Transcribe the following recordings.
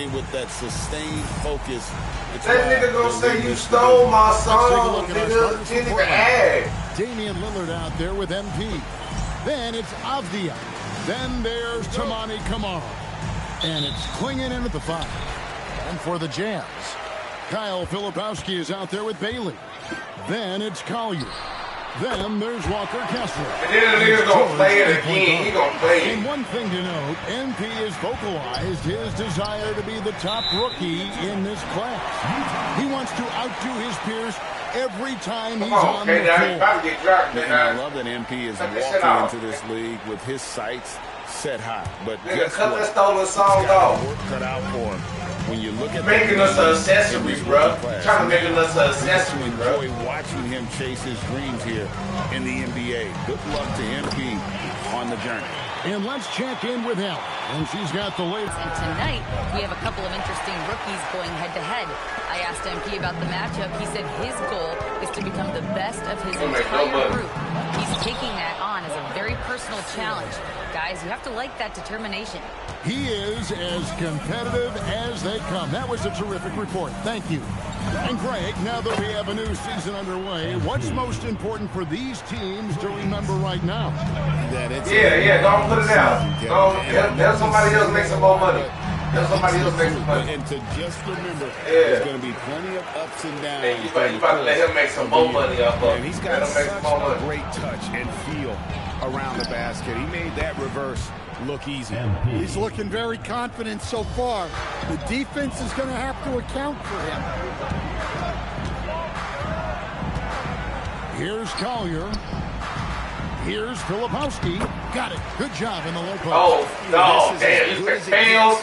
playing with that sustained focus. That nigga gonna say you stole my song, nigga. Didn't even add. Damian Lillard out there with MP. Then it's Avdia. Then there's Toumani Camara. And it's Clingan in at the 5. And for the Jazz, Kyle Filipowski is out there with Bailey. Then it's Collier. Then there's Walker Kessler. And then the nigga's gonna play it again. He gonna play it. And one thing to note, MP has vocalized his desire to be the top rookie in this class. He wants to outdo his peers every time he's on the floor. I love that MP is walking into this league with his sights set high. But nigga, cut that stolen song off. Work cut out for him. When you look at making us an accessory, bro. Trying to make us an accessory, bro. Enjoy watching him chase his dreams here in the NBA. Good luck to MP on the journey. And let's check in with Helen. And she's got the latest. And tonight, we have a couple of interesting rookies going head-to-head. I asked MP about the matchup. He said his goal is to become the best of his entire group. He's taking that on as a very personal challenge. Guys, you have to like that determination. He is as competitive as they come. That was a terrific report. Thank you. And Greg, now that we have a new season underway, what's most important for these teams to remember right now? Yeah, don't put it out. Let somebody else make some more money. Let somebody else make some money. And to just remember, there's going to be plenty of ups and downs. Hey, you about to let him make some more money off of it. And he's got such a great touch and feel around the basket. He made that reverse look easy. He's looking very confident so far. The defense is going to have to account for him. Here's Collier. Here's Filipowski. Got it. Good job in the low post. Oh, no. Damn. Fails.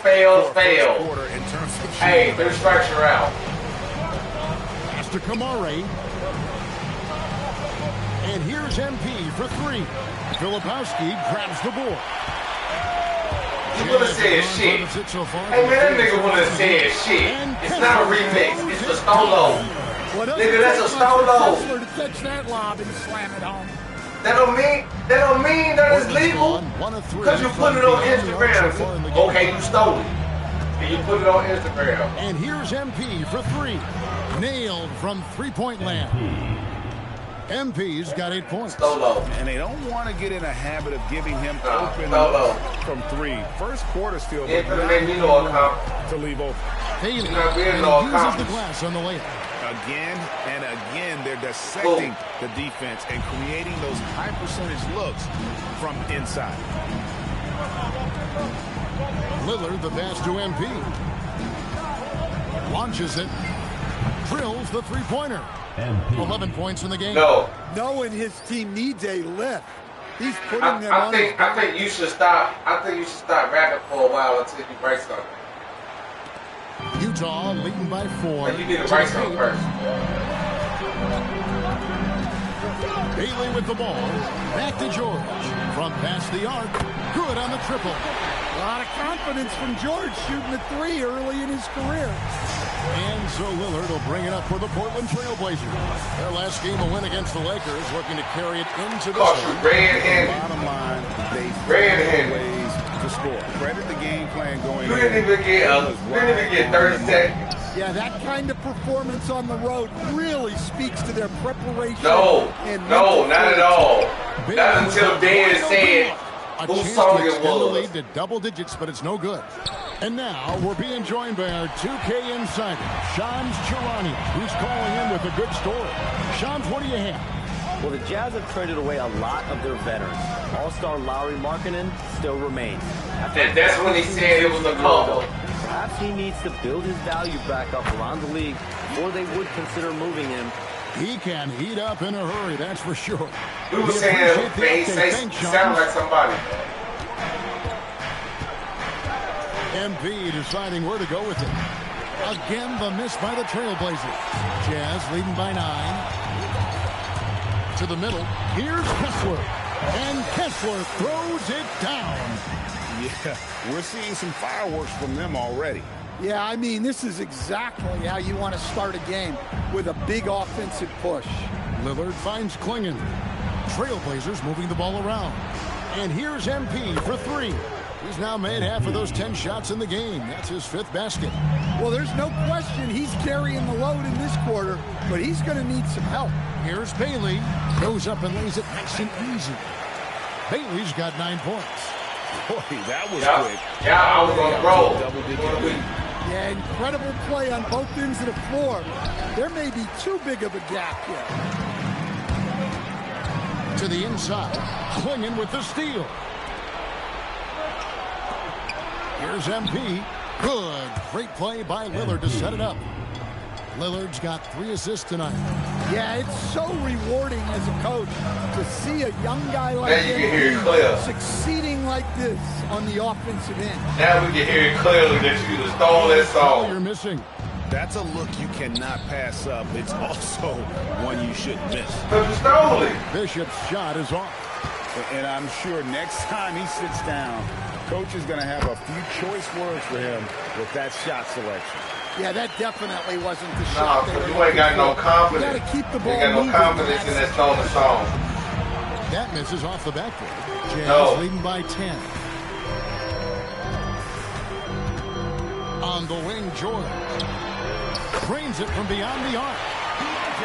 Hey, 3 strikes you're out. Pass to Kamari. And here's MP for 3. Filipowski grabs the board. He would have said shit. Hey, man, that nigga would have said shit. It's not a remix. It's a solo. Nigga, that's a solo. To catch that lob and slam it home. That don't mean that it's legal. Because you put it on Instagram. Okay, you stole it. And you put it on Instagram. And here's MP for 3. Nailed from three-point land. MP's got 8 points. Solo. And they don't want to get in a habit of giving him open from 3. First quarter still. Yeah, to leave open. Haley uses the glass on the layup. Again and again, they're dissecting the defense and creating those high percentage looks from inside. Lillard, the pass to MP. Launches it. Drills the three-pointer. 11 points in the game. Knowing his team needs a lift. He's putting them on. I think you should stop. I think you should stop rapping for a while until you break something. Utah leading by 4. And you need to break something first. Bailey with the ball. Back to George. From past the arc. Good on the triple. A lot of confidence from George shooting a 3 early in his career. And so Lillard will bring it up for the Portland Trailblazers. Their last game a win against the Lakers, looking to carry it into this one. Bottom line, they found ways to score. Credit the game plan going. You didn't even get 30 seconds. Yeah, that kind of performance on the road really speaks to their preparation. No, not at all. Not until Dan said whose song it was. Lead to double digits, but it's no good. And now we're being joined by our 2K insider, Shams Charania, who's calling in with a good story. Shams, what do you have? Well, the Jazz have traded away a lot of their veterans. All-star Lauri Markkanen still remains. And that's when he said it was a call. Perhaps he needs to build his value back up around the league before they would consider moving him. He can heat up in a hurry, that's for sure. We were saying, he sound like somebody. MP deciding where to go with it. Again, the miss by the Trailblazers. Jazz leading by 9. To the middle. Here's Kessler. And Kessler throws it down. Yeah, we're seeing some fireworks from them already. Yeah, I mean, this is exactly how you want to start a game, with a big offensive push. Lillard finds Clingan. Trailblazers moving the ball around. And here's MP for 3. He's now made half of those 10 shots in the game. That's his 5th basket. Well, there's no question he's carrying the load in this quarter, but he's going to need some help. Here's Bailey. Goes up and lays it nice and easy. Bailey's got 9 points. Boy, that was quick. Yeah, I was on the roll. Yeah, incredible play on both ends of the floor. There may be too big of a gap here. To the inside. Clingan with the steal. Here's MP. Good. Great play by Lillard to set it up. Lillard's got 3 assists tonight. Yeah, it's so rewarding as a coach to see a young guy like now you can hear it clear. Succeeding like this on the offensive end. Now we can hear it clearly that you just stole that song. You're missing. That's a look you cannot pass up. It's also one you shouldn't miss. Because you stole it. Bishop's shot is off. And I'm sure next time he sits down, Coach is going to have a few choice words for him with that shot selection. Yeah, that definitely wasn't the shot. No, because you ain't got no confidence. You got to keep the ball You ain't got no confidence in that stolen song. That misses off the backboard. Jazz leading by 10. On the wing, George. Drains it from beyond the arc.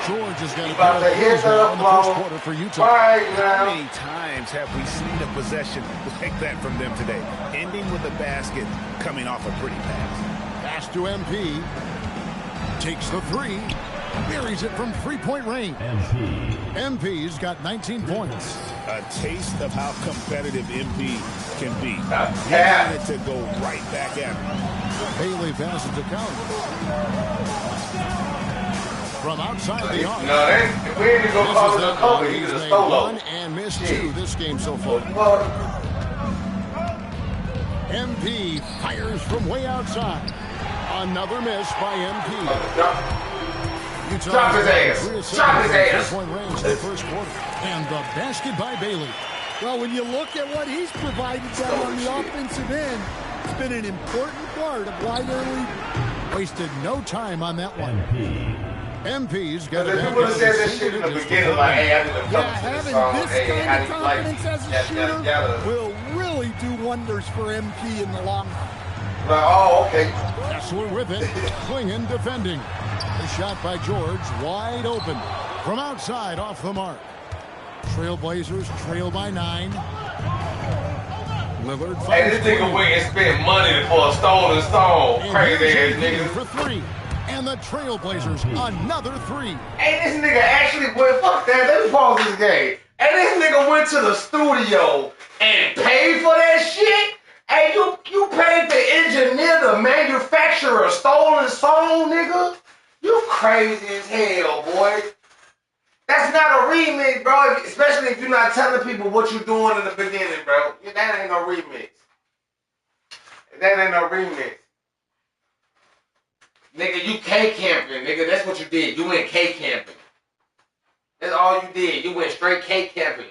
George has got a about to hit the in the first quarter for Utah. Right How now. many times have we seen a possession like that from them today? Ending with a basket, coming off a pretty pass. Pass to MP. Takes the 3. Buries it from 3-point range. MP's got 19 points. A taste of how competitive MP can be. Yeah. He wanted to go right back at him. Bailey passes to Collins. From outside the arc. No, if we ain't gonna call it a cover, he was a solo. 1 and missed 2 this game so far. MP fires from way outside. Another miss by MP. Drop his ass. Drop his ass. 3 point range in the first quarter. And the basket by Bailey. Well, when you look at what he's provided them on the offensive end, it's been an important part of why they're leading. Wasted no time on that one. MP's got If a you would have said that shit in the beginning, like, hey, I didn't come to this Having song. this Hey, how kind do of you like confidence as a shooter will really do wonders for MP in the long run. Oh, okay. Kessler with it. Clingan defending. The shot by George wide open. From outside off the mark. Trailblazers trail by 9. Lillard Hey, this nigga went and spent money for a stolen song. Crazy ass nigga. For 3. And the Trailblazers another 3. Hey, this nigga actually went, fuck that, let's pause this game. Hey, this nigga went to the studio and paid for that shit? Hey, you paid the engineer, the manufacturer, a stolen song, nigga? You crazy as hell, boy. That's not a remix, bro, especially if you're not telling people what you're doing in the beginning, bro. That ain't no remix. That ain't no remix. Nigga, you K-camping, nigga. That's what you did. You went K-camping. That's all you did. You went straight K-camping.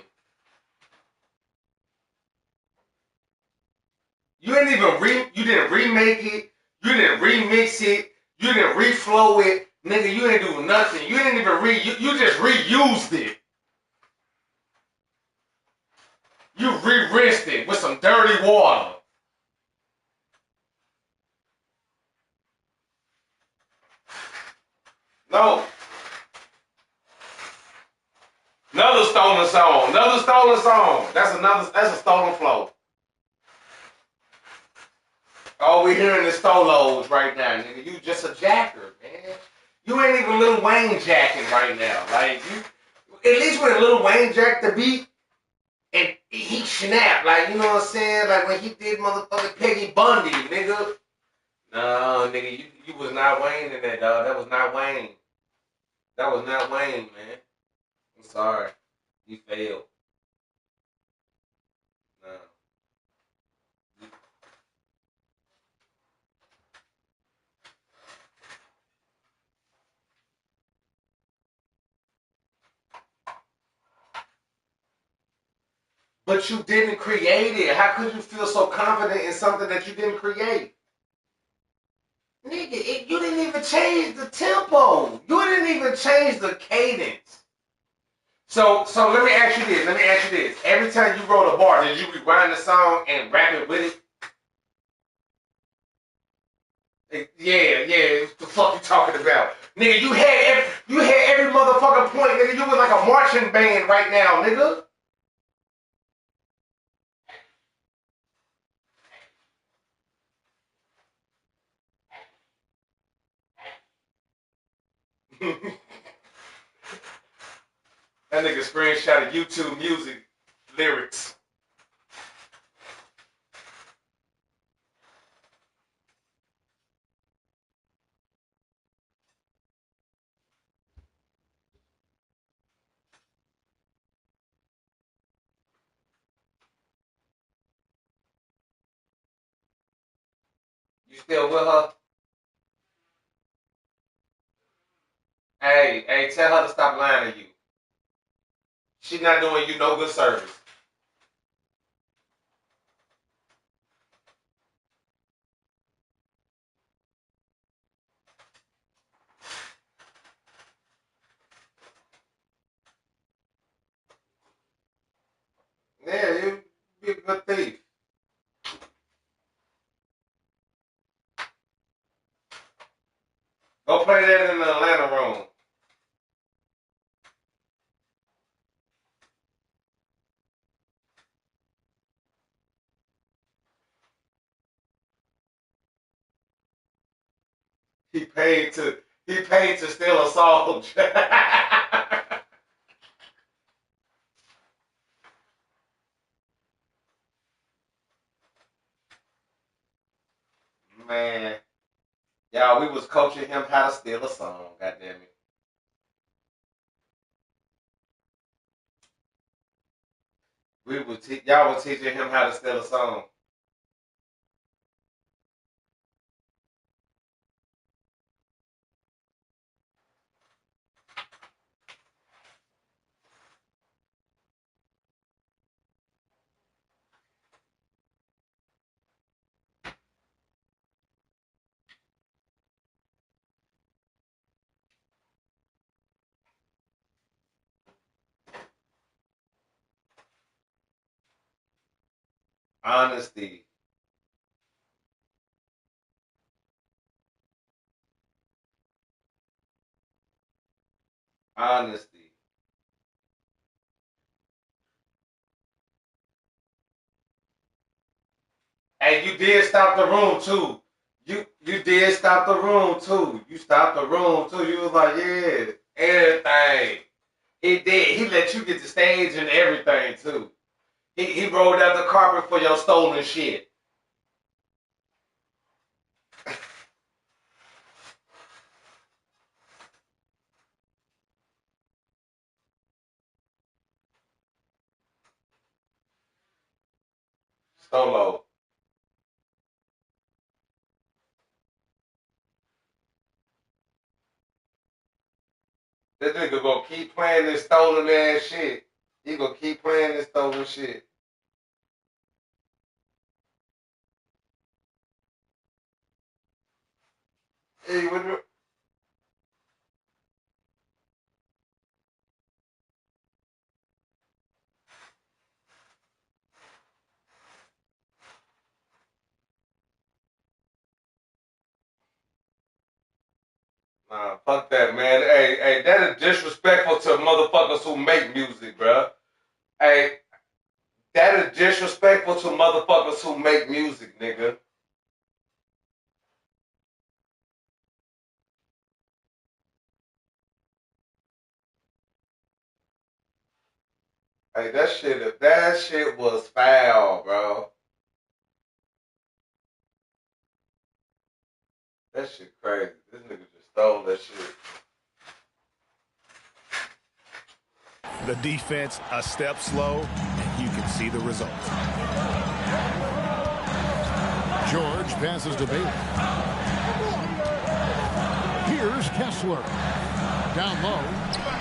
You didn't even you didn't remake it. You didn't remix it. You didn't reflow it. Nigga, you didn't do nothing. You didn't even you just reused it. You re-rinsed it with some dirty water. No. Another stolen song. Another stolen song. That's a stolen flow. All we hearing is stolos right now, nigga. You just a jacker, man. You ain't even Lil Wayne jacking right now. Like, you, at least when Lil Wayne jacked the beat, and he snapped, like, you know what I'm saying? Like when he did motherfucking Peggy Bundy, nigga. No, nigga, you was not Wayne in that, dog. That was not Wayne. That was not Wayne, man. I'm sorry. You failed. No. But you didn't create it. How could you feel so confident in something that you didn't create? Nigga, you didn't even change the tempo. You didn't even change the cadence. So let me ask you this. Every time you wrote a bar, did you rewind the song and rap it with it? Yeah. What the fuck you talking about? Nigga, you had every motherfucking point, nigga. You was like a marching band right now, nigga. That nigga screenshot of YouTube music lyrics. You still with her? Hey, tell her to stop lying to you. She's not doing you no good service. Yeah, you be a good thief. Go play that in the Atlanta room. He paid to steal a song. Man. Y'all, we was coaching him how to steal a song, goddamn it. Y'all was teaching him how to steal a song. Honesty. Honesty. And you did stop the room too. You did stop the room too. You stopped the room too. You was like, yeah, everything. He did. He let you get the stage and everything too. He rolled out the carpet for your stolen shit. Solo. This nigga gonna keep playing this stolen ass shit. He gonna keep playing this stolen shit. Hey, what the... Nah, fuck that, man. Hey, that is disrespectful to motherfuckers who make music, bruh. Hey, that is disrespectful to motherfuckers who make music, nigga. Hey, that shit was foul, bro. That shit crazy. This nigga just stole that shit. The defense a step slow, and you can see the result. George passes to Bailey. Here's Kessler. Down low.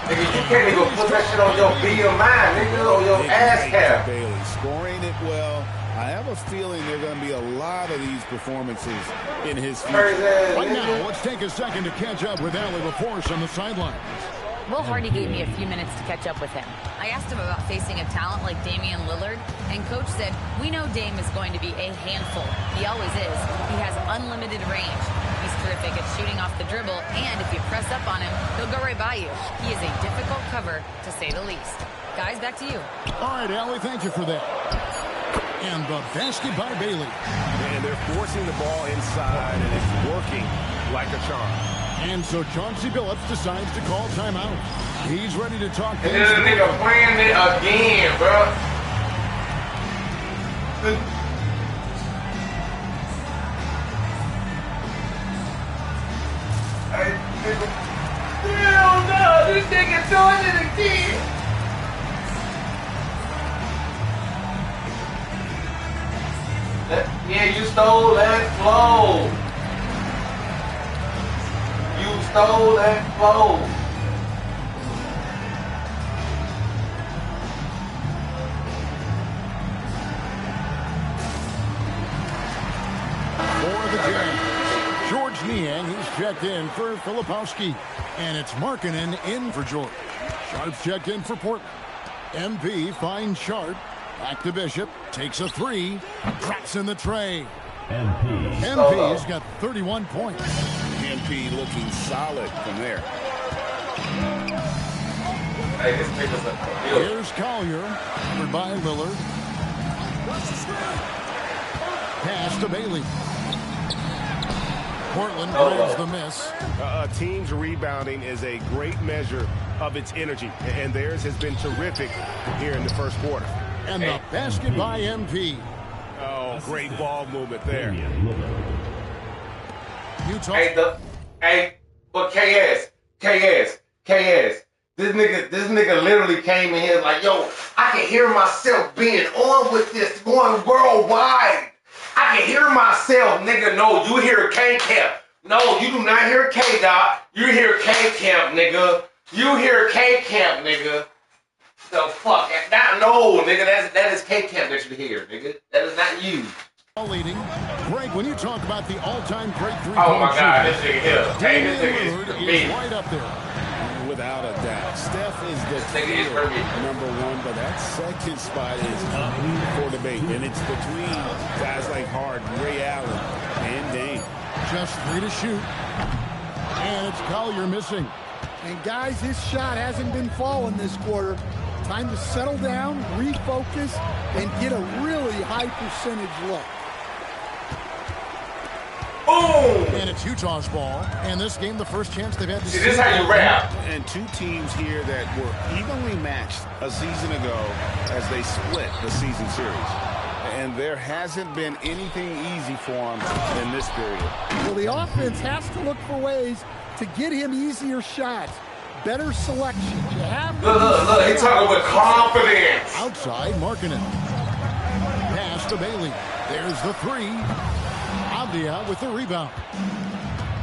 Nigga, you can't even put that shit on your BMI, nigga, or your ass cap. Bailey scoring it well. I have a feeling there are going to be a lot of these performances in his future. Right now, let's take a second to catch up with Allie LaForce on the sidelines. Will Hardy gave me a few minutes to catch up with him. I asked him about facing a talent like Damian Lillard, and Coach said, we know Dame is going to be a handful. He always is. He has unlimited range. He terrific at shooting off the dribble, and if you press up on him, he'll go right by you. He is a difficult cover, to say the least. Guys, back to you. All right, Allie, thank you for that. And the basket by Bailey. And they're forcing the ball inside, and it's working like a charm. And so Chauncey Billups decides to call timeout. He's ready to talk And then the nigga playing it again, bro. Hell no, this nigga doing it again. Yeah, you stole that flow. You stole that flow. For the Jazz, George Niang, he's checked in for Filipowski. And it's Markkanen in for George. Sharp's checked in for Portland. MP finds Sharp. Back to Bishop. Takes a three. Drops in the tray. MP's got 31 points. MP looking solid from there. Hey, this nigga's a deal. Here's Collier. Covered by Lillard. Pass to Bailey. Portland grabs the miss. A team's rebounding is a great measure of its energy, and theirs has been terrific here in the first quarter. And the basket by MP. Oh, great ball movement there. Utah. But KS. This nigga literally came in here like, yo, I can hear myself being on with this, going worldwide. I can hear myself, nigga. No, you hear K-Camp. No, you do not hear K-Dot. You hear K-Camp, nigga. You hear K-Camp, nigga. The fuck? No, nigga, that is K-Camp that you hear, nigga. That is not you. Leading. Greg, when you talk about the all-time great three-point Oh my God, this nigga here. Hey, this Damian nigga Lillard is is right up there. Without a doubt. Steph is the nigga is clear for me. number one, but that second spot is up for debate. And it's between guys like Harden, Ray Allen, and Dame. Just three to shoot. And it's Collier missing. And guys, his shot hasn't been falling this quarter. Time to settle down, refocus, and get a really high percentage look. Boom! And it's Utah's ball. And this game, the first chance they've had to See, this is how you rap. And two teams here that were evenly matched a season ago as they split the season series. And there hasn't been anything easy for them in this period. Well, the offense has to look for ways to get him easier shots. Better selection. You have Look, he talking with confidence. outside Markkanen. Pass to Bailey. There's the three. Avdia with the rebound.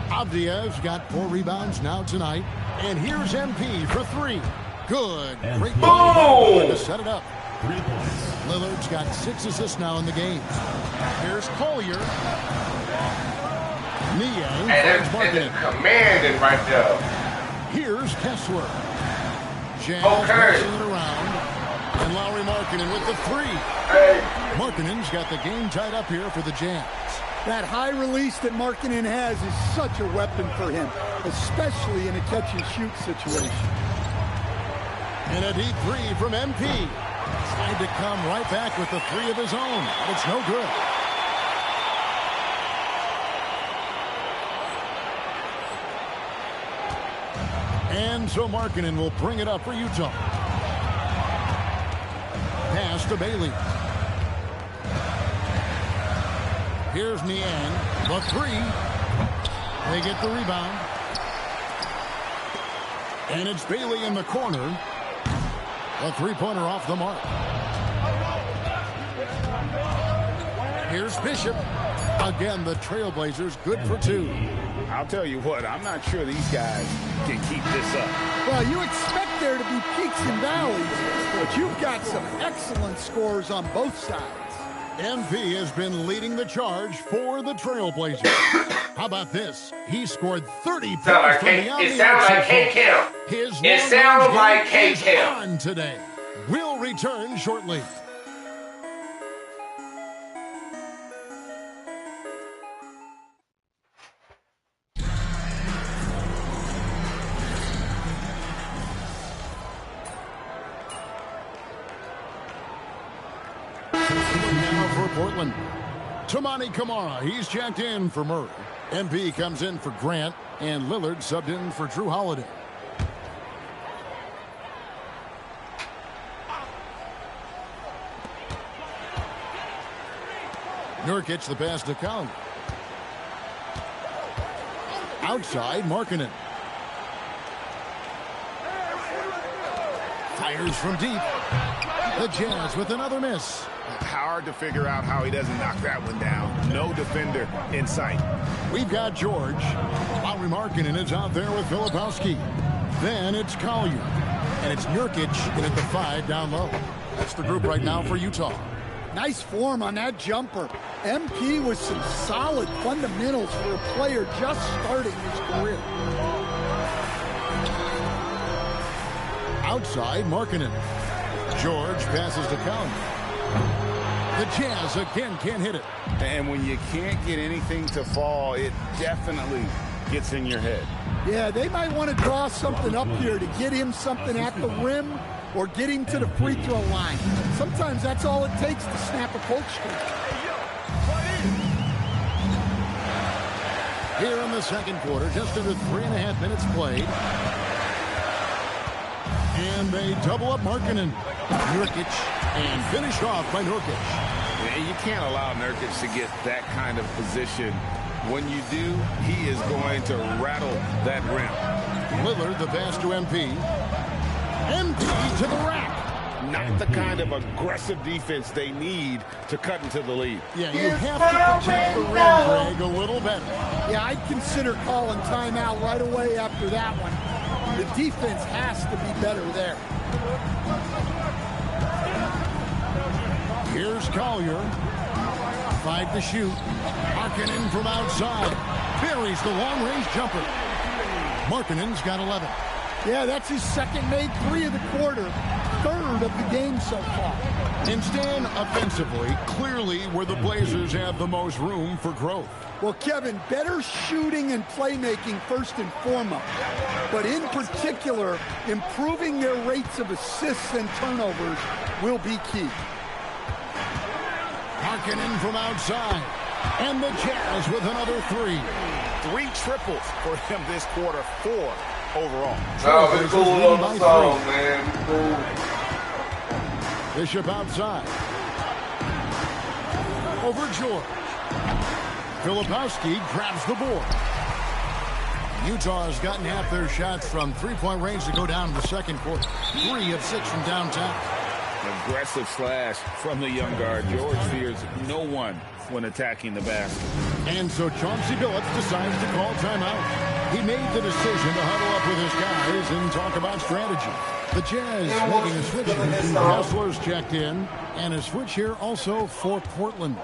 Avdia's got 4 rebounds now tonight. And here's MP for 3. Good. Great ball to set it up. 3 points. Lillard's got 6 assists now in the game. Here's Collier. Niang Hey, finds that's Markkanen. commanding right there. Here's Kessler. Jazz Okay. passing it around. And Lauri Markkanen with the 3. Hey. Markkanen's got the game tied up here for the Jazz. That high release that Markkanen has is such a weapon for him, especially in a catch-and-shoot situation. And a deep 3 from MP. Tried to come right back with the 3 of his own. But it's no good. And so Markkanen will bring it up for Utah. Pass to Bailey. Here's Niang. The 3. They get the rebound. And it's Bailey in the corner. A 3-pointer off the mark. Here's Bishop. Again, the Trailblazers good for 2. I'll tell you what, I'm not sure these guys can keep this up. Well, you expect there to be peaks and valleys, but you've got some excellent scores on both sides. MP has been leading the charge for the Trailblazers. How about this? He scored 30 points Sound like from the it sounds like K-Camp. His It sounds like game is K-Camp. on today. We'll return shortly. Portland. Toumani Camara, he's checked in for Murray. MP comes in for Grant, and Lillard subbed in for Drew Holiday. Nurkic the pass to Collier. Outside, Markkanen. Fires from deep. The Jazz with another miss. Hard to figure out how he doesn't knock that one down. No defender in sight. We've got George. Lauri Markkanen is out there with Filipowski. Then it's Collier. And it's Nurkic in at the 5 down low. That's the group right now for Utah. Nice form on that jumper. MP with some solid fundamentals for a player just starting his career. Outside, Markkanen. George passes to Collier. The Jazz again can't hit it. And when you can't get anything to fall, it definitely gets in your head. Yeah, they might want to draw something up here to get him something at the rim or get him to the free throw line. Sometimes that's all it takes to snap a cold streak. Here in the second quarter, just under 3.5 minutes played. And they double up Markkanen. Nurkic, and finished off by Nurkic. Yeah, you can't allow Nurkic to get that kind of position. When you do, he is going to rattle that rim. Lillard, the pass to MP. MP to the rack. Not the kind of aggressive defense they need to cut into the lead. Yeah, you have to protect the rim, Greg, a little better. Yeah, I'd consider calling timeout right away after that one. The defense has to be better there. Here's Collier. 5 to shoot. Markkanen from outside. Buries the long-range jumper. Markkanen's got 11. Yeah, that's his second made 3 of the quarter. Third of the game so far. And Stan, offensively, clearly where the Blazers have the most room for growth. Well, Kevin, better shooting and playmaking first and foremost. But in particular, improving their rates of assists and turnovers will be key. Markkanen from outside. And the Jazz with another 3. 3 triples for him this quarter, 4 overall. Oh, be cool on the song, man. Be cool. Bishop outside. Over George. Filipowski grabs the board. Utah has gotten half their shots from three-point range to go down in the second quarter. 3 of 6 from downtown. Aggressive slash from the young guard. George fears no one when attacking the basket. And so Chauncey Billups decides to call timeout. He made the decision to huddle up with his guys and talk about strategy. The Jazz making a switch here. Kessler's checked in. And a switch here also for Portland.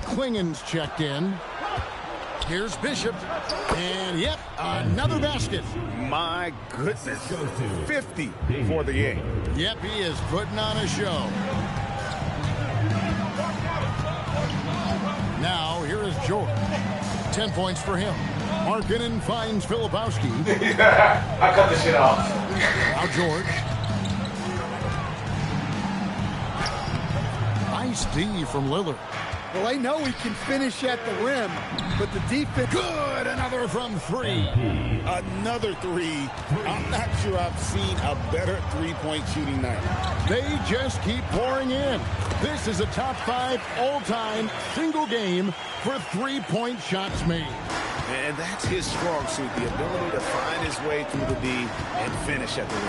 Klingen's checked in. Here's Bishop. And, yep, another basket. My goodness. 50 for the game. Yep, he is putting on a show. Now, here is George. 10 points for him. Markkanen finds Filipowski. I cut the shit off. Now George. Nice D from Lillard. Well, I know he can finish at the rim, but the defense... Good! Another from 3. Another 3. I'm not sure I've seen a better three-point shooting night. They just keep pouring in. This is a top 5 all-time single game for three-point shots made. And that's his strong suit, the ability to find his way through the D and finish at the rim.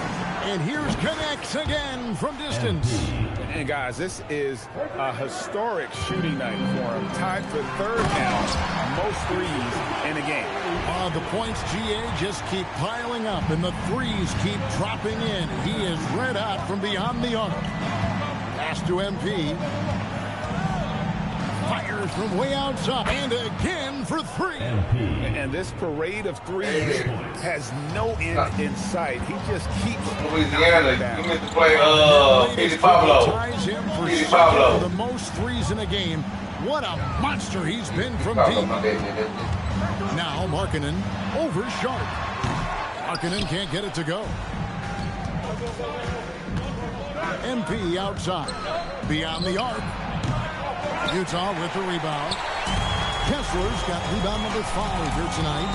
And here's Connects again from distance. And guys, this is a historic shooting night for him. Tied for 3rd now, most threes in a game. The points, GA, just keep piling up, and the threes keep dropping in. He is red hot from beyond the arc. Pass to MP. Fires from way outside, and again for 3. And this parade of threes has no end in sight. He just keeps Louisiana, you need to play Petey Pablo. Ties him for Petey second Pablo. for the most threes in a game. What a monster he's been from deep. Now Markkanen over Sharp. Markkanen can't get it to go. MP outside. Beyond the arc. Utah with the rebound. Kessler's got rebound number 5 here tonight.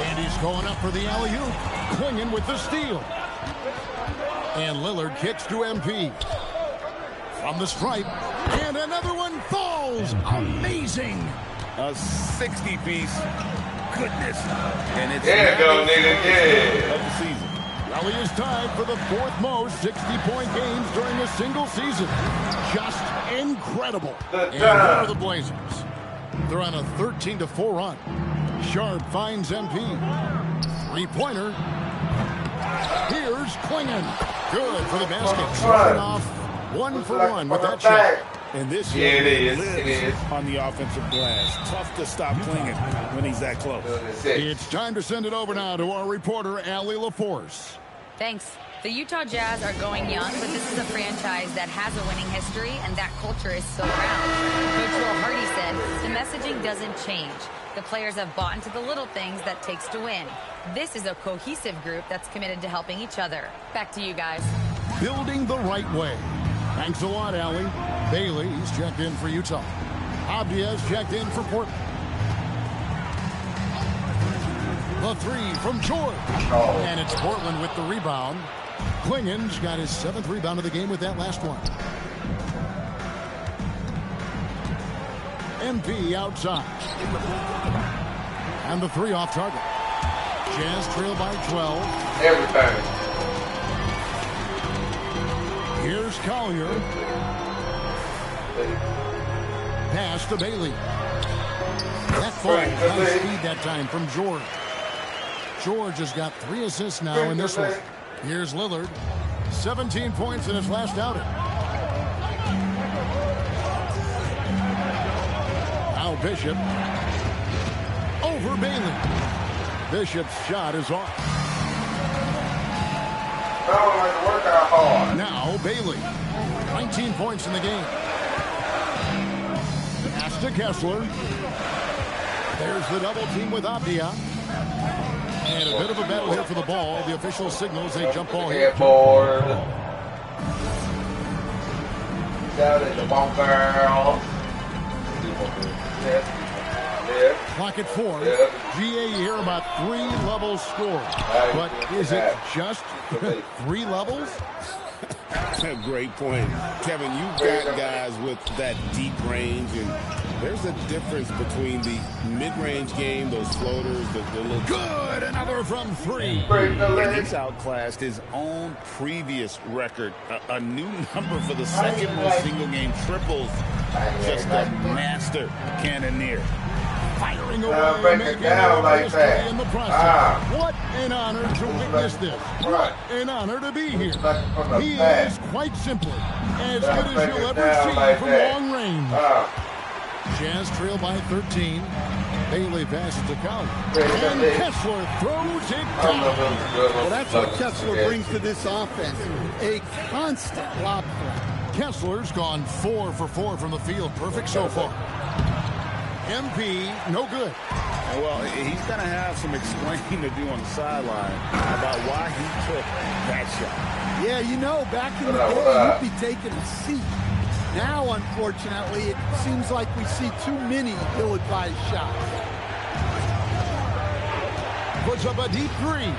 And he's going up for the alley-oop. Clingan with the steal. And Lillard kicks to MP. From the stripe. And another one falls. Amazing. A 60-piece. Goodness. And it's There you go, nigga. Yeah. of the season. Raleigh is tied for the 4th most 60-point games during a single season. Just incredible. Good And job. there are the Blazers. They're on a 13-4 run. Sharp finds MP. Three-pointer. Here's Clingan. Good for the basket. Starting off 1 for 1 with that shot. And this Yeah, young it is. lives It is. on the offensive glass. Tough to stop Clingan when he's that close. It's time to send it over now to our reporter, Allie LaForce. Thanks. The Utah Jazz are going young, but this is a franchise that has a winning history, and that culture is still around. Coach Will Hardy said, the messaging doesn't change. The players have bought into the little things that takes to win. This is a cohesive group that's committed to helping each other. Back to you guys. Building the right way. Thanks a lot, Allie. Bailey's checked in for Utah. Abdia's checked in for Portland. The 3 from George. And it's Portland with the rebound. Clingan's got his 7th rebound of the game with that last one. MP outside. And the 3 off target. Jazz trail by 12. Everything. Here's Collier. Pass to Bailey. That falls high speed that time from George. George has got 3 assists now in this one. Here's Lillard. 17 points in his last outing. Now Bishop. Over Bailey. Bishop's shot is off. Don't like to work out hard. Now Bailey. 19 points in the game. Pass to Kessler. There's the double team with Abdia. And a bit of a battle here for the ball. The official signals a jump ball here. Headboard. Down in the ball girl. Yeah. Clock at 4. Yeah. GA here about 3 levels scored. But is it just 3 levels? A great point. Kevin, you've got guys with that deep range, and there's a difference between the mid-range game, those floaters, the little... Good! Another from 3. And he's outclassed his own previous record. A new number for the second most single-game triples. Just a master cannoneer. Firing away, break it making down like history that. in the process. What an honor to witness this. Right. What an honor to be here. Like from the He back. is quite simply as Gotta good as break you'll it ever down see like from that. long range. Jazz trail by 13. Bailey passes to Collier. And Kessler throws it down. Well, that's what Kessler brings to this offense. A constant lob threat. Kessler's gone 4 for 4 from the field. Perfect so far. MP, no good. Well, he's going to have some explaining to do on the sideline about why he took that shot. Yeah, you know, back in the day, you'd be taking a seat. Now, unfortunately, it seems like we see too many ill-advised shots. Puts up a deep 3.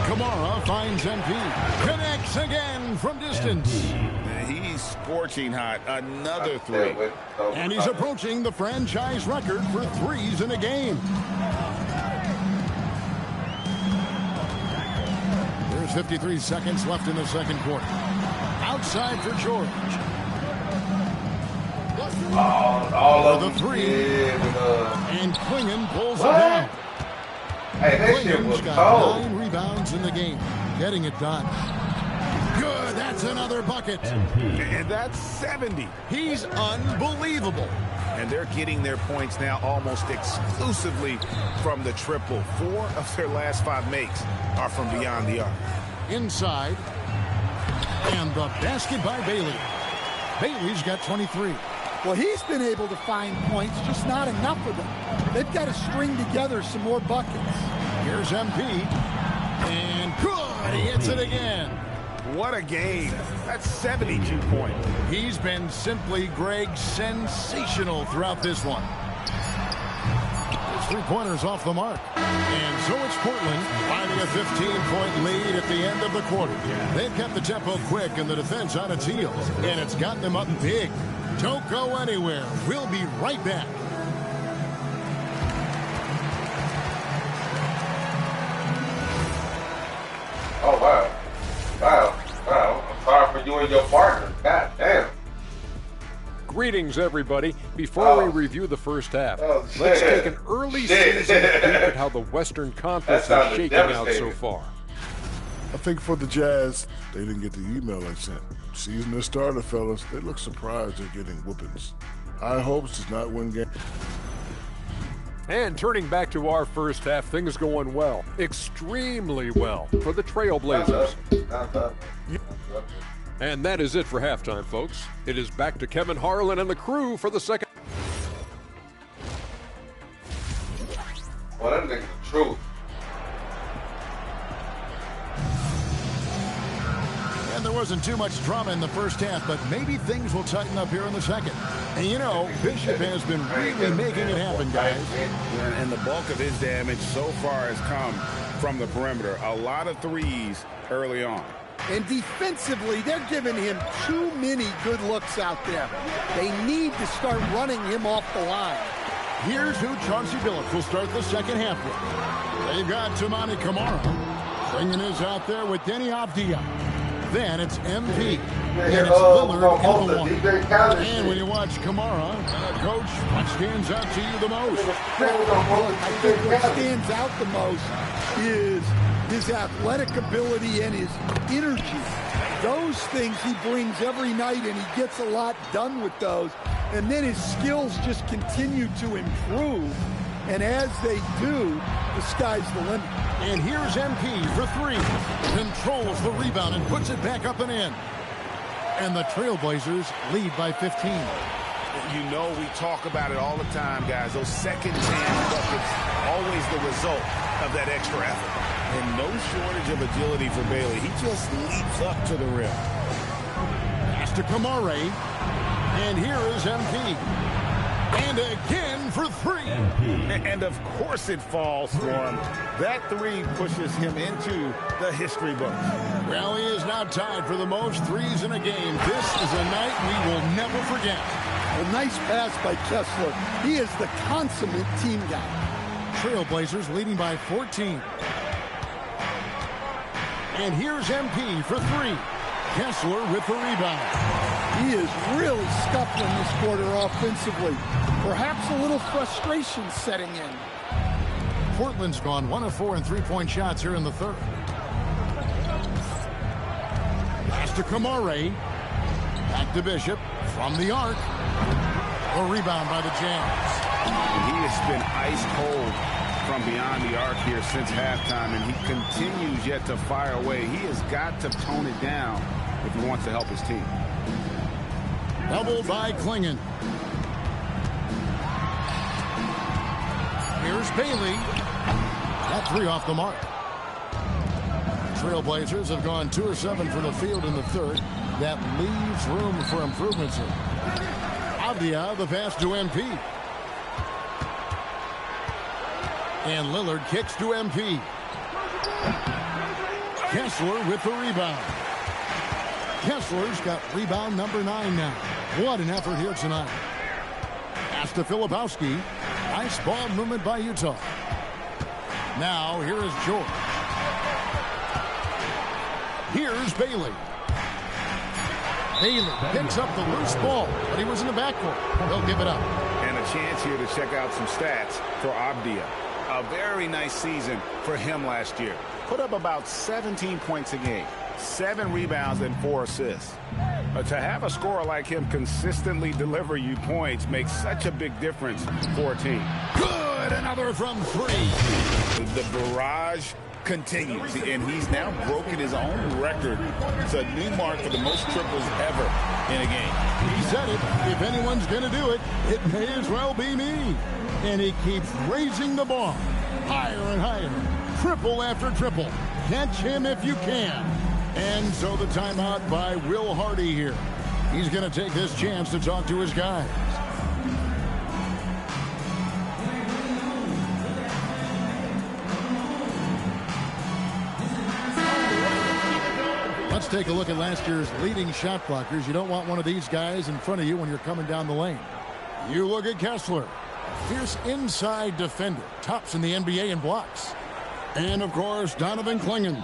Kamara finds MP. Connects again from distance. He's scorching hot. Another 3. And he's approaching the franchise record for 3s in a game. There's 53 seconds left in the second quarter. Outside for George. All of the them. 3. Yeah, And Clingan pulls it What? down. hey, that shit Clingan's was got cold. 9 rebounds in the game. Getting it done. Good. That's another bucket. And that's 70. He's unbelievable. And they're getting their points now almost exclusively from the triple. 4 of their last 5 makes are from beyond the arc. Inside. And the basket by Bailey. Bailey's got 23. Well, he's been able to find points, just not enough of them. They've got to string together some more buckets. Here's MP. And good. He hits it again. What a game. That's 72 points. He's been simply, Greg, sensational throughout this one. His three-pointers off the mark. And so it's Portland finding a 15-point lead at the end of the quarter. They've kept the tempo quick and the defense on its heels, and it's got them up big. Don't go anywhere. We'll be right back. Oh, wow. Wow. I'm sorry for you and your partner. God damn. Greetings, everybody. Before we review the first half, let's take an early season peek at how the Western Conference is shaking out so far. I think for the Jazz, they didn't get the email I sent. Season has started, fellas. They look surprised they're getting whoopings. High hopes does not win games. And turning back to our first half, things going well. Extremely well for the Trailblazers. And that is it for halftime, folks. It is back to Kevin Harlan and the crew for the second. Well, that nigga's the truth. And there wasn't too much drama in the first half, but maybe things will tighten up here in the second. And you know, Bishop has been really making it happen, guys. And the bulk of his damage so far has come from the perimeter. A lot of threes early on. And defensively, they're giving him too many good looks out there. They need to start running him off the line. Here's who Chauncey Billups will start the second half with. They've got Toumani Camara. Bringing his out there with Deni Avdija. Then it's MP. And it's Lillard in the one. And when you watch Camara, Coach, what stands out to you the most? I think what stands out the most is his athletic ability and his energy. Those things he brings every night, and he gets a lot done with those. And then his skills just continue to improve. And as they do, the sky's the limit. And here's MP for three. Controls the rebound and puts it back up and in. And the Trailblazers lead by 15. You know, we talk about it all the time, guys. Those second chance buckets, always the result of that extra effort. And no shortage of agility for Bailey. He just leaps up to the rim. Pass to Camara. And here is MP. And again for three. And of course it falls for him. That three pushes him into the history books. Well, he is now tied for the most threes in a game. This is a night we will never forget. A nice pass by Kessler. He is the consummate team guy. Trailblazers leading by 14. And here's MP for three. Kessler with the rebound. He is really scuffling this quarter offensively. Perhaps a little frustration setting in. Portland's gone 1 of 4 in three-point shots here in the third. Pass to Camara. Back to Bishop from the arc. A rebound by the Jazz. And he has been ice cold from beyond the arc here since halftime, and he continues yet to fire away. He has got to tone it down if he wants to help his team. Doubled by Klingon. Here's Bailey. That three off the mark. Trailblazers have gone 2 of 7 from the field in the third. That leaves room for improvements here. Avdija, the pass to MP. And Lillard kicks to MP. Kessler with the rebound. Kessler's got rebound number 9 now. What an effort here tonight. Pass to Filipowski. Nice ball movement by Utah. Now here is George. Here's Bailey. Bailey picks up the loose ball, but he was in the backcourt. They'll give it up. And a chance here to check out some stats for Avdija. A very nice season for him last year. Put up about 17 points a game, 7 rebounds and 4 assists. But to have a scorer like him consistently deliver you points makes such a big difference for a team. Good, another from 3. The barrage continues, and he's now broken his own record. It's a new mark for the most triples ever in a game. He said it. If anyone's going to do it, it may as well be me. And he keeps raising the bar higher and higher. Triple after triple. Catch him if you can. And so the timeout by Will Hardy here. He's going to take this chance to talk to his guys. Let's take a look at last year's leading shot blockers. You don't want one of these guys in front of you when you're coming down the lane. You look at Kessler. Fierce inside defender. Tops in the NBA in blocks. And, of course, Donovan Clingan.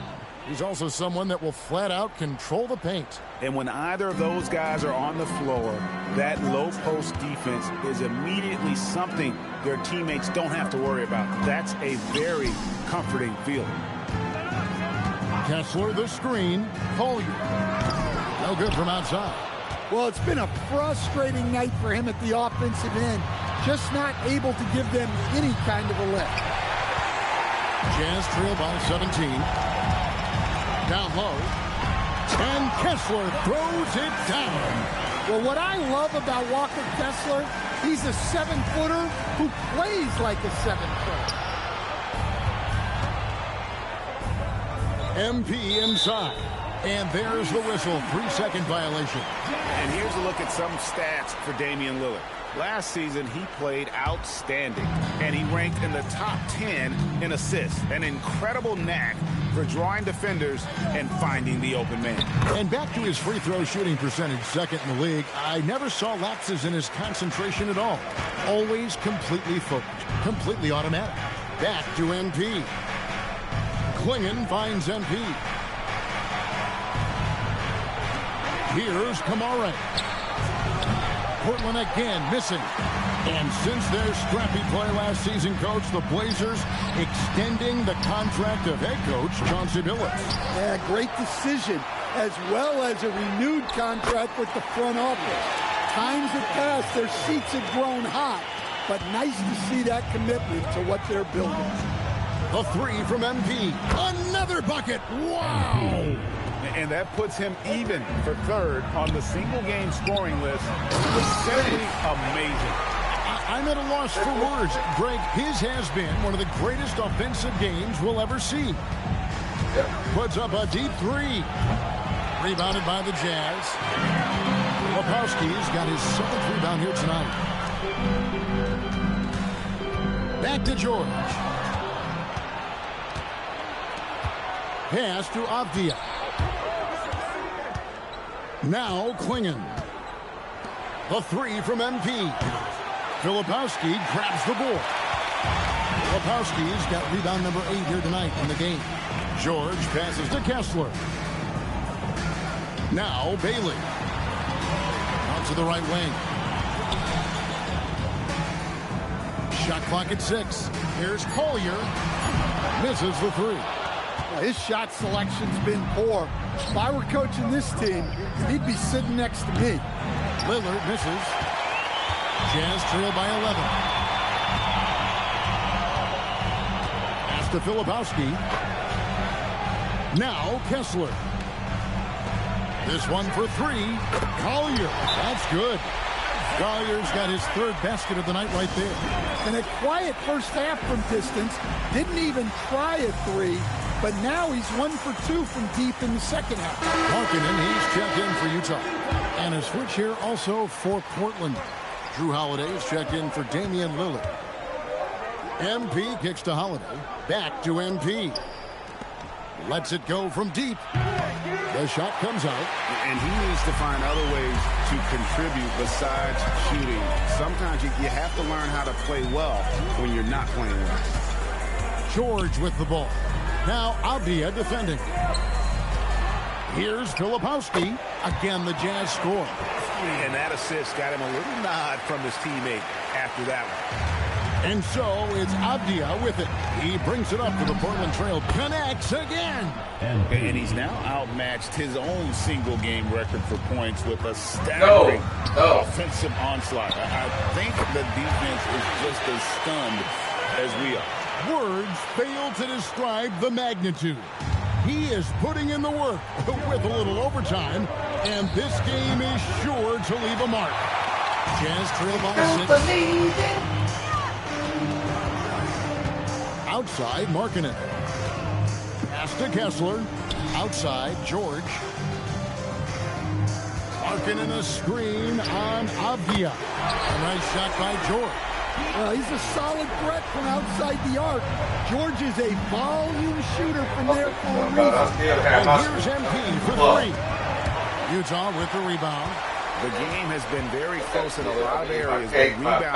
He's also someone that will flat out control the paint. And when either of those guys are on the floor, that low post defense is immediately something their teammates don't have to worry about. That's a very comforting feeling. Kessler, the screen. Collier. No good from outside. Well, it's been a frustrating night for him at the offensive end. Just not able to give them any kind of a lift. Jazz trail by 17. Down low. And Kessler throws it down. Well, what I love about Walker Kessler, he's a 7-footer who plays like a 7-footer. MP inside. And there's the whistle. 3-second violation. And here's a look at some stats for Damian Lillard. Last season, he played outstanding, and he ranked in the top 10 in assists. An incredible knack for drawing defenders and finding the open man. And back to his free throw shooting percentage, second in the league. I never saw lapses in his concentration at all. Always completely focused, completely automatic. Back to MP. Clingan finds MP. Here's Kamara. Portland again missing. And since their scrappy play last season, Coach, the Blazers extending the contract of head coach Chauncey Billups. Yeah, great decision, as well as a renewed contract with the front office. Times have passed, their seats have grown hot, but nice to see that commitment to what they're building. A three from MP. Another bucket. Wow! And that puts him even for third on the single-game scoring list. It's simply amazing. I'm at a loss for words. Greg, his has been one of the greatest offensive games we'll ever see. Puts up a deep three. Rebounded by the Jazz. Lepowski's got his 7th rebound here tonight. Back to George. Pass to Avdia. Now Clingan. A three from MP. Filipowski grabs the ball. Filipowski's got rebound number 8 here tonight in the game. George passes to Kessler. Now Bailey. Out to the right wing. Shot clock at 6. Here's Collier. Misses the three. His shot selection's been poor. If I were coaching this team, he'd be sitting next to me. Lillard misses. Jazz trail by 11. Pass to Filipowski. Now Kessler. This one for 3. Collier. That's good. Collier's got his 3rd basket of the night right there. And a quiet first half from distance. Didn't even try a 3. But now he's 1 for 2 from deep in the second half. Markkanen, he's checked in for Utah. And a switch here also for Portland. Drew Holiday's checked in for Damian Lillard. MP kicks to Holiday. Back to MP. Lets it go from deep. The shot comes out. And he needs to find other ways to contribute besides shooting. Sometimes you have to learn how to play well when you're not playing well. George with the ball. Now Avdia defending. Here's Filipowski. Again, the Jazz score. And that assist got him a little nod from his teammate after that one. And so it's Avdia with it. He brings it up to the Portland Trail. Connects again. And he's now outmatched his own single-game record for points with a staggering offensive onslaught. I think the defense is just as stunned as we are. Words fail to describe the magnitude. He is putting in the work with a little overtime, and this game is sure to leave a mark. Jazz trail by 6. Outside, Markkanen. Pass to Kessler. Outside, George. Markkanen a screen on Avdia. A nice shot by George. He's a solid threat from outside the arc. George is a volume shooter from there for a reason. And here's MP for three. Utah with the rebound. The game has been very close in a lot of areas. The rebounding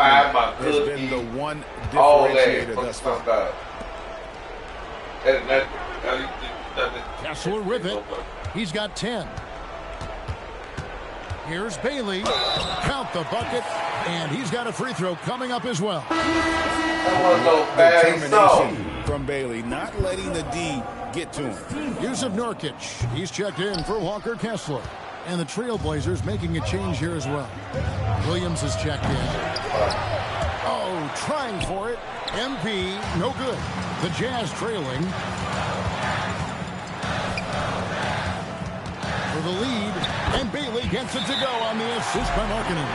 has been the one differentiator thus far. Kessler with it. He's got 10. Here's Bailey. Count the bucket. And he's got a free throw coming up as well. Determination from Bailey, not letting the D get to him. Yusuf Nurkic. He's checked in for Walker Kessler. And the Trailblazers making a change here as well. Williams is checked in. Oh, trying for it. MP, no good. The Jazz trailing. For the lead. And Bailey gets it to go on the assist by Markkanen.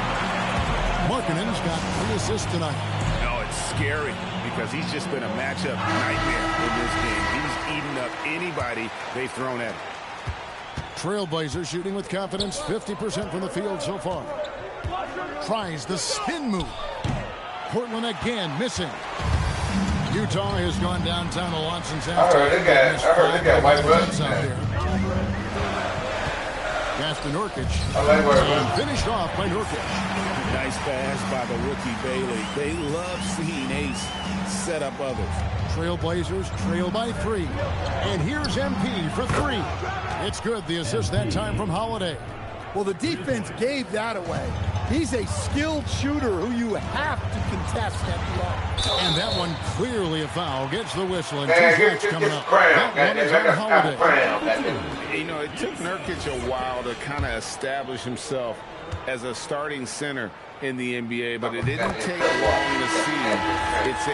Markkanen's got 3 assists tonight. No, it's scary because he's just been a matchup nightmare in this game. He's eaten up anybody they've thrown at him. Trailblazers shooting with confidence, 50% from the field so far. Tries the spin move. Portland again missing. Utah has gone downtown to Watson's after. I heard they got white buttons out there. Pass to Nurkic. Finished off by Nurkic. Nice pass by the rookie Bailey. They love seeing Ace set up others. Trailblazers trail by 3. And here's MP for 3. It's good. The assist that time from Holiday. Well, the defense gave that away. He's a skilled shooter who you have to contest at the arc. And that one clearly a foul. Gets the whistle and 2 shots coming up. That one is on Holiday. You know, it took Nurkic a while to kind of establish himself as a starting center in the NBA, but it didn't take long to see.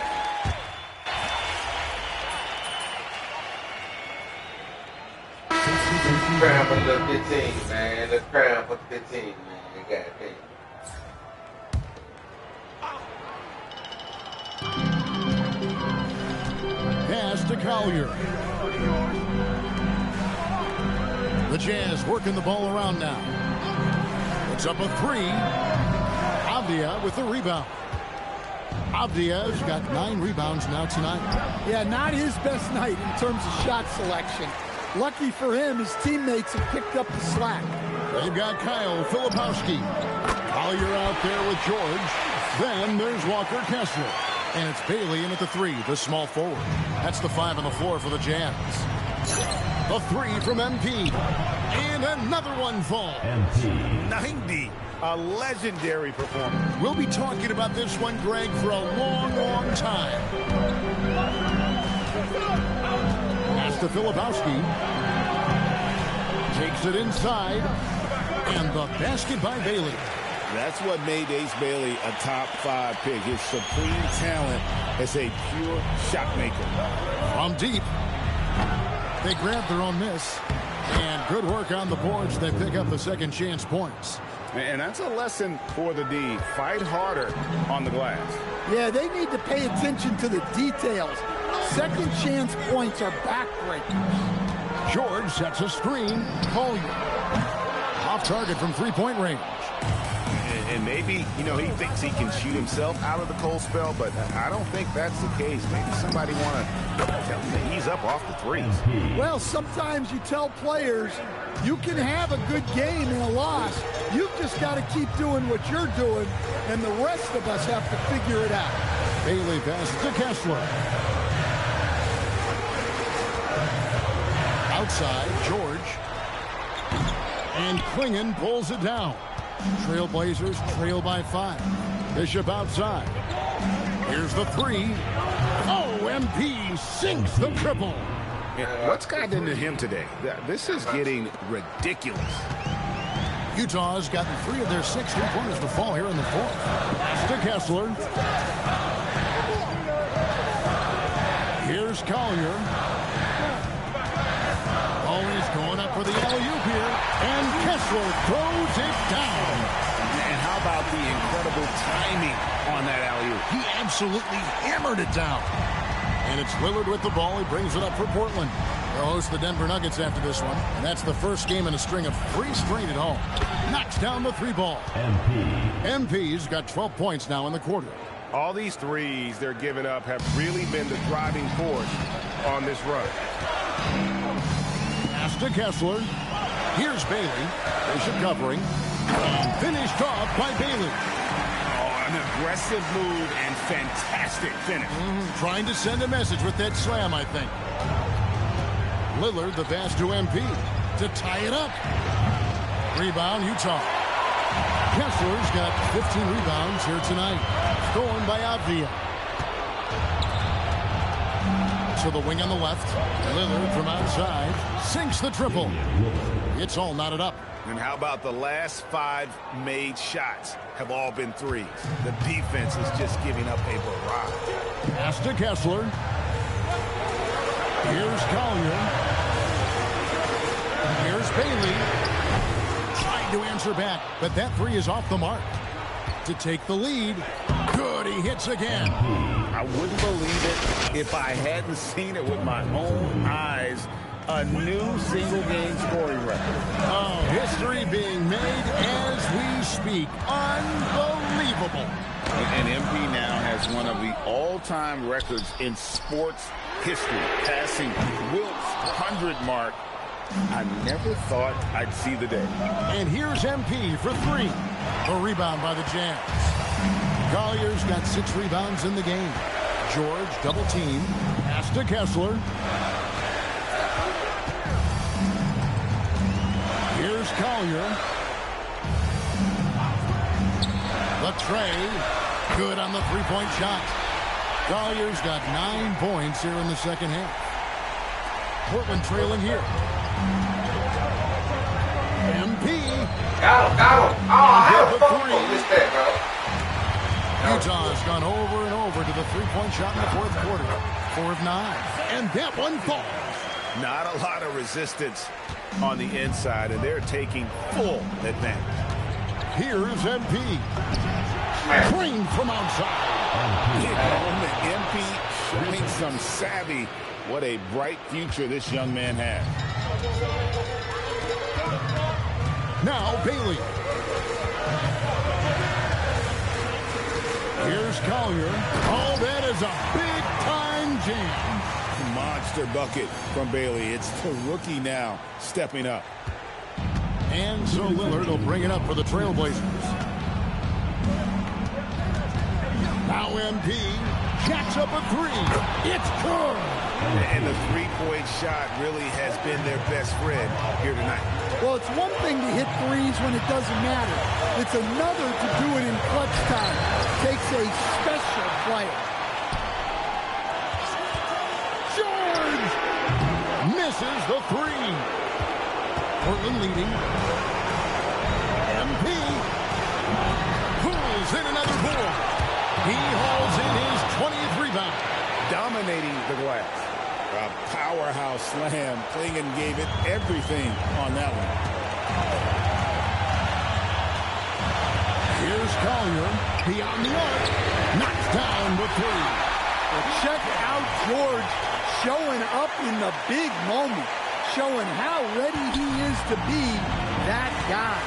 Crown for the 15, man. Let's crown for the 15, man. You got it. Pass to Collier. The Jazz working the ball around now. It's up a 3. Avdia with the rebound. Avdia's got 9 rebounds now tonight. Yeah, not his best night in terms of shot selection. Lucky for him, his teammates have picked up the slack. They've got Kyle Filipowski. Collier out there with George. Then there's Walker Kessler. And it's Bailey in at the 3, the small forward. That's the 5 on the floor for the Jazz. The 3 from MP. And another one falls. 90. A legendary performance. We'll be talking about this one, Greg, for a long, long time. Pass to Filipowski. Takes it inside. And the basket by Bailey. That's what made Ace Bailey a top 5 pick. His supreme talent as a pure shot maker. From deep. They grab their own miss. And good work on the boards. They pick up the second chance points. And that's a lesson for the D. Fight harder on the glass. Yeah, they need to pay attention to the details. Second chance points are backbreakers. George sets a screen. Collier. Off target from 3-point range. And maybe, you know, he thinks he can shoot himself out of the cold spell, but I don't think that's the case. Maybe somebody want to tell him to ease up off the threes. Well, sometimes you tell players you can have a good game in a loss. You've just got to keep doing what you're doing, and the rest of us have to figure it out. Bailey passes to Kessler. Outside, George. And Klingon pulls it down. Trailblazers trail by 5. Bishop outside. Here's the 3. Oh, MP sinks the triple. Yeah, what's gotten into him today? This is getting ridiculous. Utah's gotten 3 of their 6 3-pointers to fall here in the 4th. Pass to Kessler. Here's Collier. Always going up for the alley-oop here. And Kessler throws it down. And how about the incredible timing on that alley-oop? He absolutely hammered it down. And it's Lillard with the ball. He brings it up for Portland. They'll host the Denver Nuggets after this one, and that's the first game in a string of 3 straight at home. Knocks down the 3 ball. MP's got 12 points now in the quarter. All these threes they're giving up have really been the driving force on this run. Pass to Kessler. Here's Bailey. There's a covering. And finished off by Bailey. Oh, an aggressive move and fantastic finish. Trying to send a message with that slam, I think. Lillard, the pass to MP to tie it up. Rebound, Utah. Kessler's got 15 rebounds here tonight. Stolen by Avdia. To the wing on the left. Lillard from outside sinks the triple. It's all knotted up. And how about the last 5 made shots have all been threes? The defense is just giving up a barrage. Pass to Kessler. Here's Collier. Here's Bailey. Trying to answer back, but that 3 is off the mark. To take the lead. Good, he hits again. I wouldn't believe it if I hadn't seen it with my own eyes. A new single-game scoring record. Oh, history being made as we speak. Unbelievable. And MP now has one of the all-time records in sports history, passing Wilt's 100 mark. I never thought I'd see the day. And here's MP for 3. A rebound by the Jazz. Collier's got 6 rebounds in the game. George double team. Pass to Kessler. Here's Collier. The tray. Good on the 3-point shot. Collier's got 9 points here in the second half. Portland trailing here. MP. Got him. Oh, how the fuck you missed that, bro? Utah's gone over and over to the 3-point shot in the 4th quarter. 4 of 9. And that one falls. Not a lot of resistance on the inside, and they're taking full advantage. Here's MP. Green from outside. MP showing some savvy. What a bright future this young man has. Now Bailey. Here's Collier. Oh, that is a big-time jam. Monster bucket from Bailey. It's the rookie now stepping up. And so Lillard will bring it up for the Trailblazers. Now MP jacks up a 3. It's good. And the 3-point shot really has been their best friend here tonight. Well, it's one thing to hit threes when it doesn't matter. It's another to do it in clutch time. Takes a special player. George misses the 3. Portland leading. MP pulls in another ball. He hauls in his 20th rebound. Dominating the glass. A powerhouse slam. Klingon gave it everything on that one. Here's Collier. Beyond the arc. Knocks down the 3. Well, check out George showing up in the big moment. Showing how ready he is to be that guy.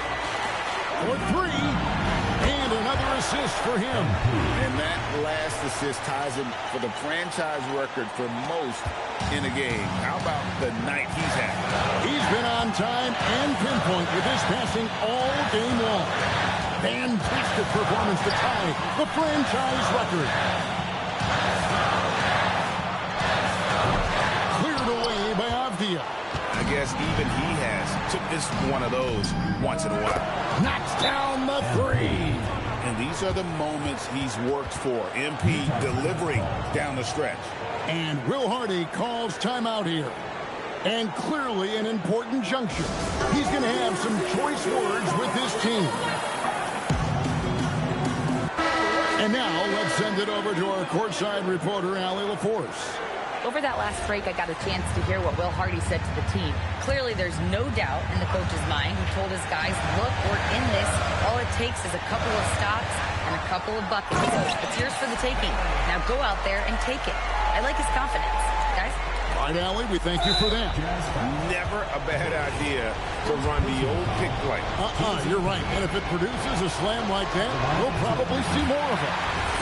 For 3. And another assist for him. And that last assist ties him for the franchise record for most in a game. How about the night he's had? He's been on time and pinpoint with his passing all game long. Fantastic performance to tie the franchise record. Cleared away by Avdia. I guess even he has took this one of those once in a while. Knocks down the 3. And these are the moments he's worked for. MP delivering down the stretch. And Will Hardy calls timeout here. And clearly an important juncture. He's going to have some choice words with his team. And now let's send it over to our courtside reporter, Allie LaForce. Over that last break, I got a chance to hear what Will Hardy said to the team. Clearly, there's no doubt in the coach's mind who told his guys, look, we're in this. All it takes is a couple of stops and a couple of buckets. So it's yours for the taking. Now go out there and take it. I like his confidence. Guys? All right, Allie, we thank you for that. Never a bad idea to run the old pick play. You're right. And if it produces a slam like that, we'll probably see more of it.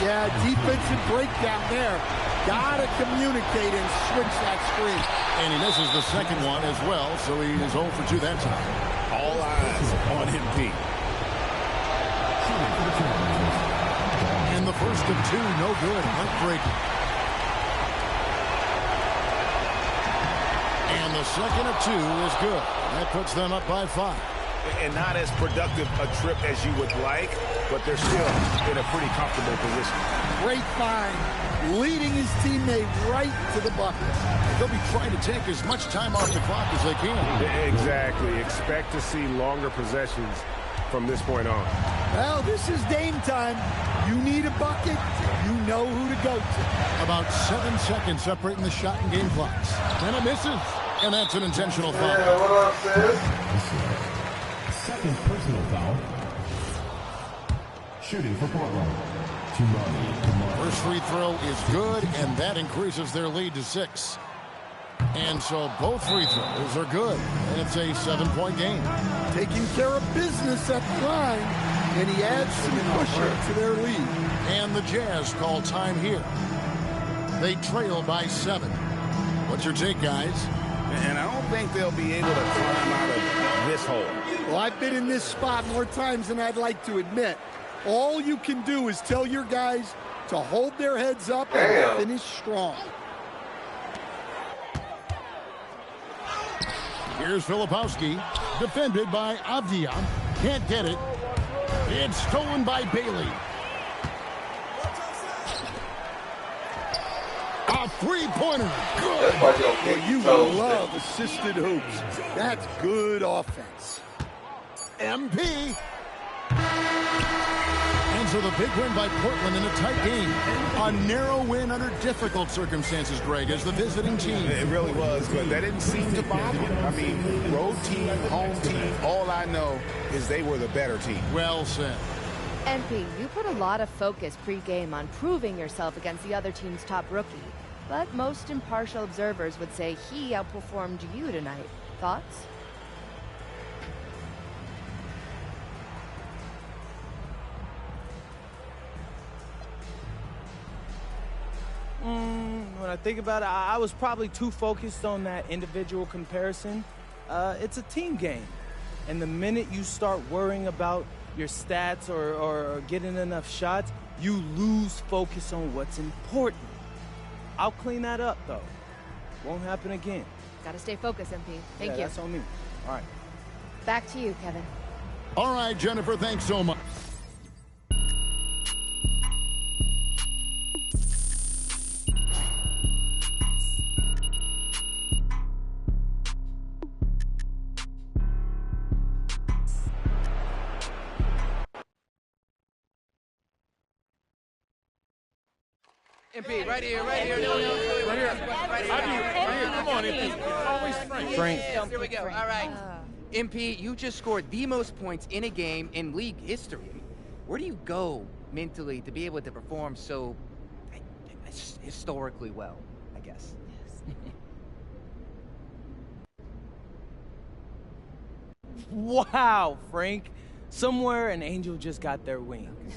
Yeah, defensive breakdown there. Gotta communicate and switch that screen. And he misses the second one as well, so he is 0 for 2 that time. All eyes on MP. And the first of 2, no good. Heartbreaking. And the second of 2 is good. That puts them up by 5. And not as productive a trip as you would like, but they're still in a pretty comfortable position. Great find. Leading his teammate right to the bucket. They'll be trying to take as much time off the clock as they can. Exactly. Expect to see longer possessions from this point on. Well, this is Dame time. You need a bucket, you know who to go to. About 7 seconds separating the shot and game clocks. And it misses. And that's an intentional foul. Yeah, what up, sis? Second personal foul. Shooting for Portland. First free throw is good, and that increases their lead to 6. And so both free throws are good, and it's a 7-point game. Taking care of business at the line, and he adds some pusher to their lead. And the Jazz call time here. They trail by 7. What's your take, guys? And I don't think they'll be able to climb out of this hole. Well, I've been in this spot more times than I'd like to admit. All you can do is tell your guys to hold their heads up and finish strong. Here's Filipowski, defended by Avdia. Can't get it. It's stolen by Bailey. A three-pointer. Good. Well, you love assisted hoops. That's good offense. MP. And so the big win by Portland in a tight game. A narrow win under difficult circumstances, Greg, as the visiting team. It really was, but that didn't seem to bother them. I mean, road team, home team, all I know is they were the better team. Well said. MP, you put a lot of focus pre-game on proving yourself against the other team's top rookie. But most impartial observers would say he outperformed you tonight. Thoughts? When I think about it, I was probably too focused on that individual comparison. It's a team game. And the minute you start worrying about your stats or getting enough shots, you lose focus on what's important. I'll clean that up, though. Won't happen again. Gotta stay focused, MP. Thank you. That's on me. All right. Back to you, Kevin. All right, Jennifer, thanks so much. MP, right here. Right here. Come on, MP. Always Frank. Here we go. All right. MP, you just scored the most points in a game in league history. Where do you go mentally to be able to perform so historically well, I guess? Wow, Frank. Somewhere an angel just got their wings.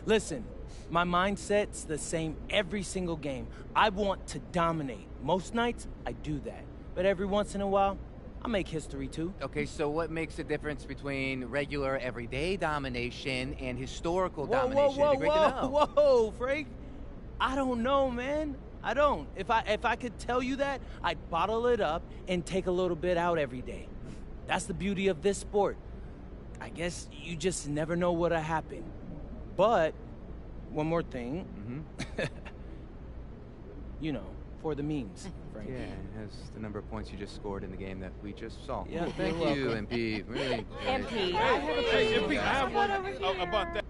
Listen, my mindset's the same every single game. I want to dominate. Most nights, I do that. But every once in a while, I make history too. Okay, so what makes the difference between regular, everyday domination and historical domination? It'd be great to know. Whoa, Frank. I don't know, man. I don't. If I could tell you that, I'd bottle it up and take a little bit out every day. That's the beauty of this sport. I guess you just never know what'll happen. But one more thing. You know, for the memes, Frank. Yeah, as the number of points you just scored in the game that we just saw. Yeah, thank you, MP. Really. MP, I have a question. MP, I have one about that.